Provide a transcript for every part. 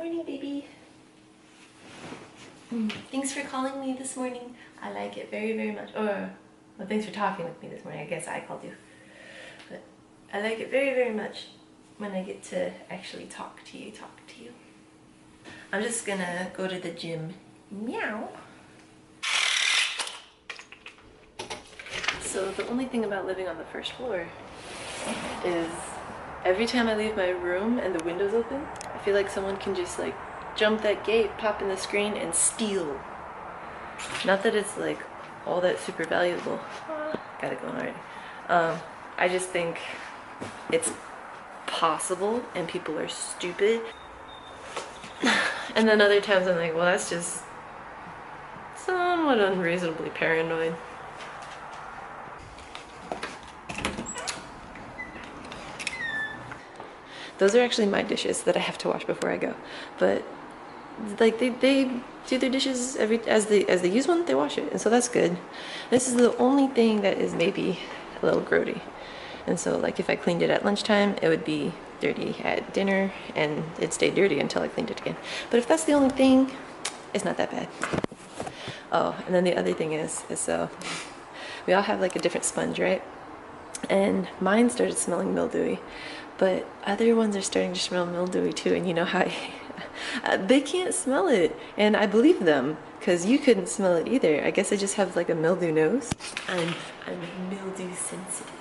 morning, baby. Thanks for calling me this morning. I like it very, very much. Or, well, thanks for talking with me this morning. I guess I called you. But I like it very, very much when I get to actually talk to you. I'm just gonna go to the gym. Meow. So the only thing about living on the first floor is every time I leave my room and the window's open, I feel like someone can just like jump that gate, pop in the screen, and steal. Not that it's like all that super valuable. Got it going already. I just think it's possible and people are stupid. And then other times I'm like, well, that's just somewhat unreasonably paranoid. Those are actually my dishes that I have to wash before I go. But like they do their dishes as they use one, they wash it, and so that's good. This is the only thing that is maybe a little grody. And so like if I cleaned it at lunchtime, it would be dirty at dinner, and it'd stay dirty until I cleaned it again. But if that's the only thing, it's not that bad. Oh, and then the other thing is so we all have like a different sponge, right? And mine started smelling mildewy, but other ones are starting to smell mildewy too. And you know how they can't smell it, and I believe them because you couldn't smell it either. I guess I just have like a mildew nose. I'm mildew sensitive.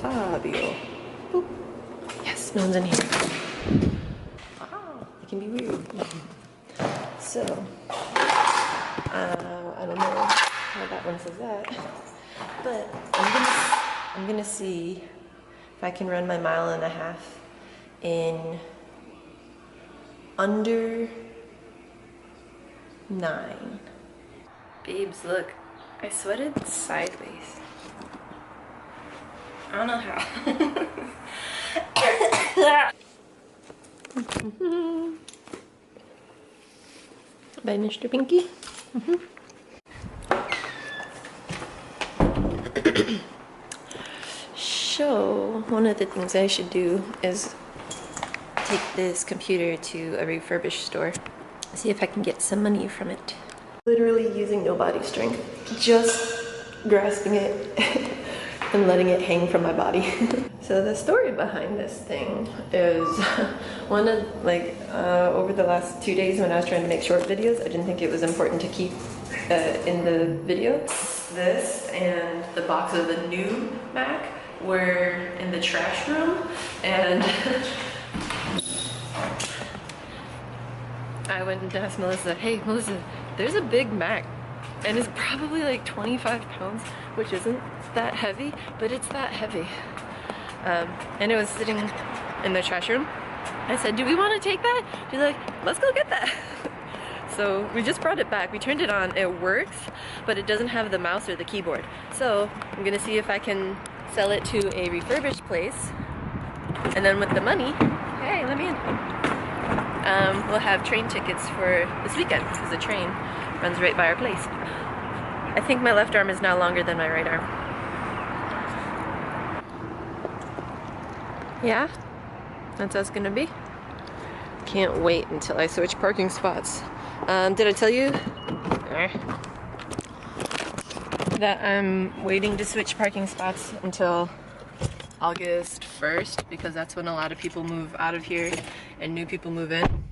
Fabio. Boop. Yes, no one's in here. It can be weird. So, I don't know how that one says that, but I'm gonna see if I can run my 1.5 miles in under 9. Babes, look, I sweated sideways. I don't know how. Bye, Mr. Pinky. So, one of the things I should do is take this computer to a refurbished store, see if I can get some money from it. Literally using no body strength, just grasping it and letting it hang from my body. So the story behind this thing is one of over the last 2 days when I was trying to make short videos, I didn't think it was important to keep in the video. This and the box of the new Mac were in the trash room, and I went and asked Melissa, hey Melissa, there's a big Mac and it's probably like 25 pounds, which isn't that heavy, but it's that heavy. And it was sitting in the trash room. I said, do we want to take that? She's like, let's go get that. So we just brought it back. We turned it on. It works, but it doesn't have the mouse or the keyboard. So I'm gonna see if I can sell it to a refurbished place. And then with the money, hey, let me in. We'll have train tickets for this weekend because the train runs right by our place. I think my left arm is now longer than my right arm. Yeah, that's how it's gonna be. Can't wait until I switch parking spots. Did I tell you that I'm waiting to switch parking spots until August 1st because that's when a lot of people move out of here and new people move in.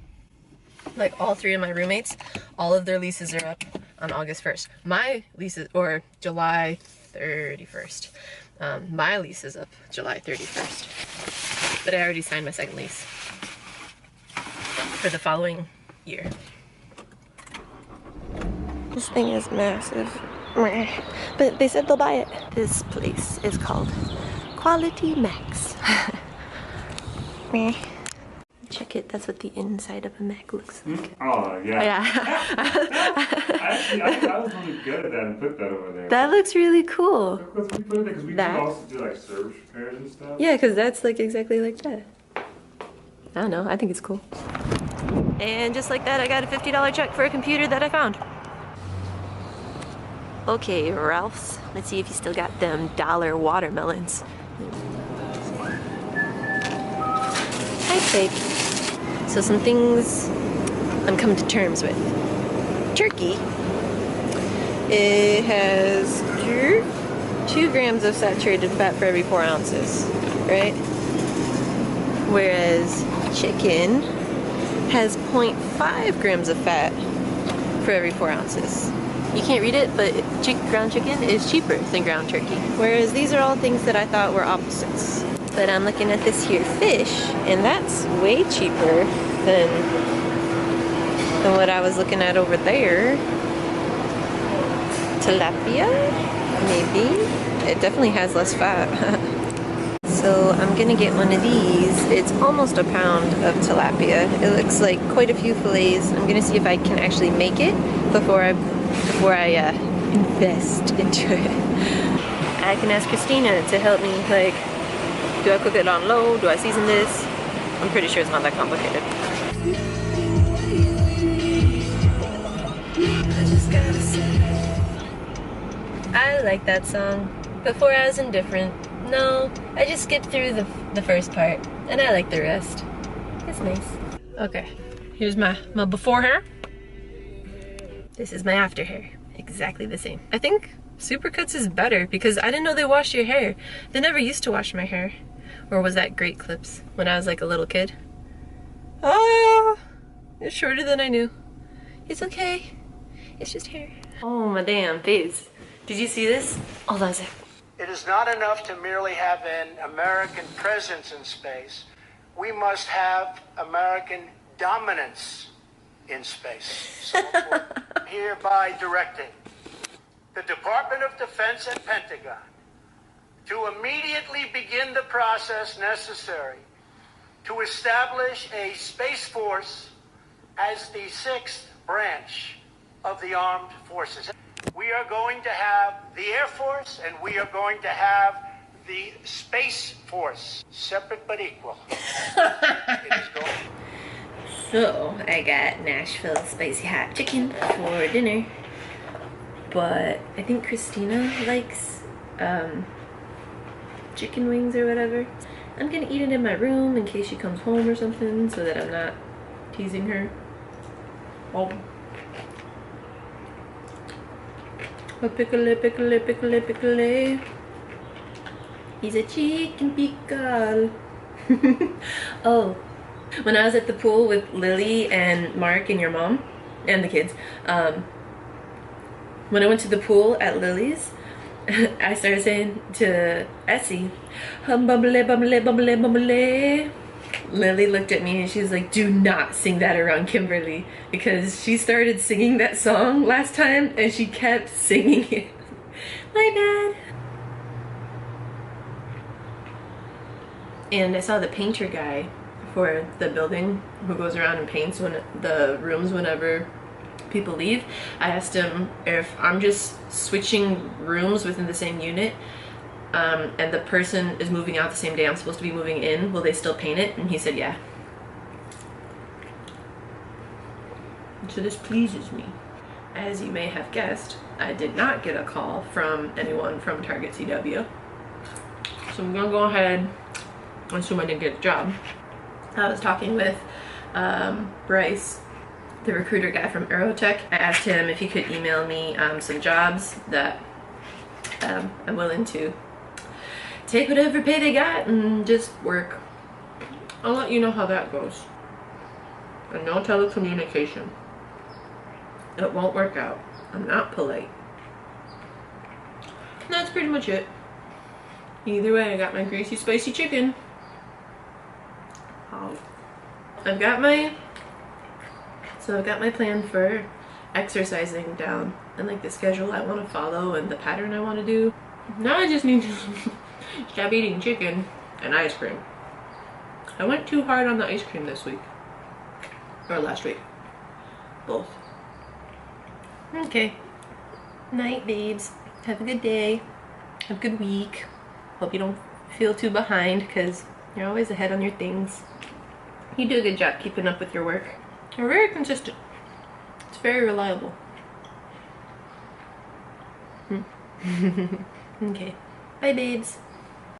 Like all 3 of my roommates, all of their leases are up on August 1st. My lease is, or July 31st. My lease is up July 31st. But I already signed my second lease for the following year. This thing is massive. But they said they'll buy it. This place is called Quality Macs. Check it, that's what the inside of a Mac looks like. Oh, yeah. Oh, yeah. Actually, I was really good at that and put that over there. That looks really cool. Because we put it there because we can also do like service repairs and stuff. Yeah, because that's like exactly like that. I don't know, I think it's cool. And just like that, I got a $50 check for a computer that I found. Okay, Ralph's. Let's see if you still got them dollar watermelons. Hi, babe. So some things I'm coming to terms with. Turkey. It has 2 grams of saturated fat for every 4 ounces, right? Whereas chicken has 0.5 grams of fat for every 4 ounces. You can't read it, but ground chicken is cheaper than ground turkey. Whereas these are all things that I thought were opposites. But I'm looking at this here fish, and that's way cheaper than what I was looking at over there. Tilapia, maybe? It definitely has less fat. So I'm gonna get one of these. It's almost a pound of tilapia. It looks like quite a few fillets. I'm gonna see if I can actually make it before I invest into it. I can ask Christina to help me, like, do I cook it on low? Do I season this? I'm pretty sure it's not that complicated. I like that song. Before I was indifferent. No, I just skipped through the first part, and I like the rest. It's nice. Okay, here's my before hair. This is my after hair. Exactly the same. I think Supercuts is better because I didn't know they wash your hair. They never used to wash my hair. Or was that Great Clips when I was like a little kid? Oh, it's shorter than I knew. It's okay. It's just hair. Oh my damn face. Did you see this? Hold on a sec. It is not enough to merely have an American presence in space. We must have American dominance in space. So hereby directing the Department of Defense and Pentagon to immediately begin the process necessary to establish a Space Force as the 6th branch of the armed forces. We are going to have the Air Force and we are going to have the Space Force, separate but equal. It is going. So, I got Nashville spicy hot chicken for dinner. But I think Christina likes chicken wings or whatever. I'm gonna eat it in my room in case she comes home or something so that I'm not teasing her. Oh. A pickle, pickle, pickle, pickle. He's a chicken pickle. Oh. When I was at the pool with Lily and Mark and your mom and the kids, when I went to the pool at Lily's, I started saying to Essie, hum bubbly bubbly bubbly bubbly. Lily looked at me and she was like, do not sing that around Kimberly, because she started singing that song last time and she kept singing it. My bad. And I saw the painter guy for the building who goes around and paints the rooms whenever people leave. I asked him if I'm just switching rooms within the same unit and the person is moving out the same day I'm supposed to be moving in, will they still paint it? And he said yeah. So this pleases me. As you may have guessed, I did not get a call from anyone from Target CW. So I'm gonna go ahead and assume I didn't get a job. I was talking with Bryce, the recruiter guy from Aerotech. I asked him if he could email me some jobs that I'm willing to take whatever pay they got and just work. I'll let you know how that goes. And no telecommunication. It won't work out. I'm not polite. And that's pretty much it. Either way, I got my greasy spicy chicken. I've got my plan for exercising down and like the schedule I want to follow and the pattern I want to do. Now I just need to stop eating chicken and ice cream. I went too hard on the ice cream this week. Or last week. Both. Okay. Night, babes. Have a good day. Have a good week. Hope you don't feel too behind because you're always ahead on your things. You do a good job keeping up with your work. You're very consistent. It's very reliable. Okay. Bye, babes.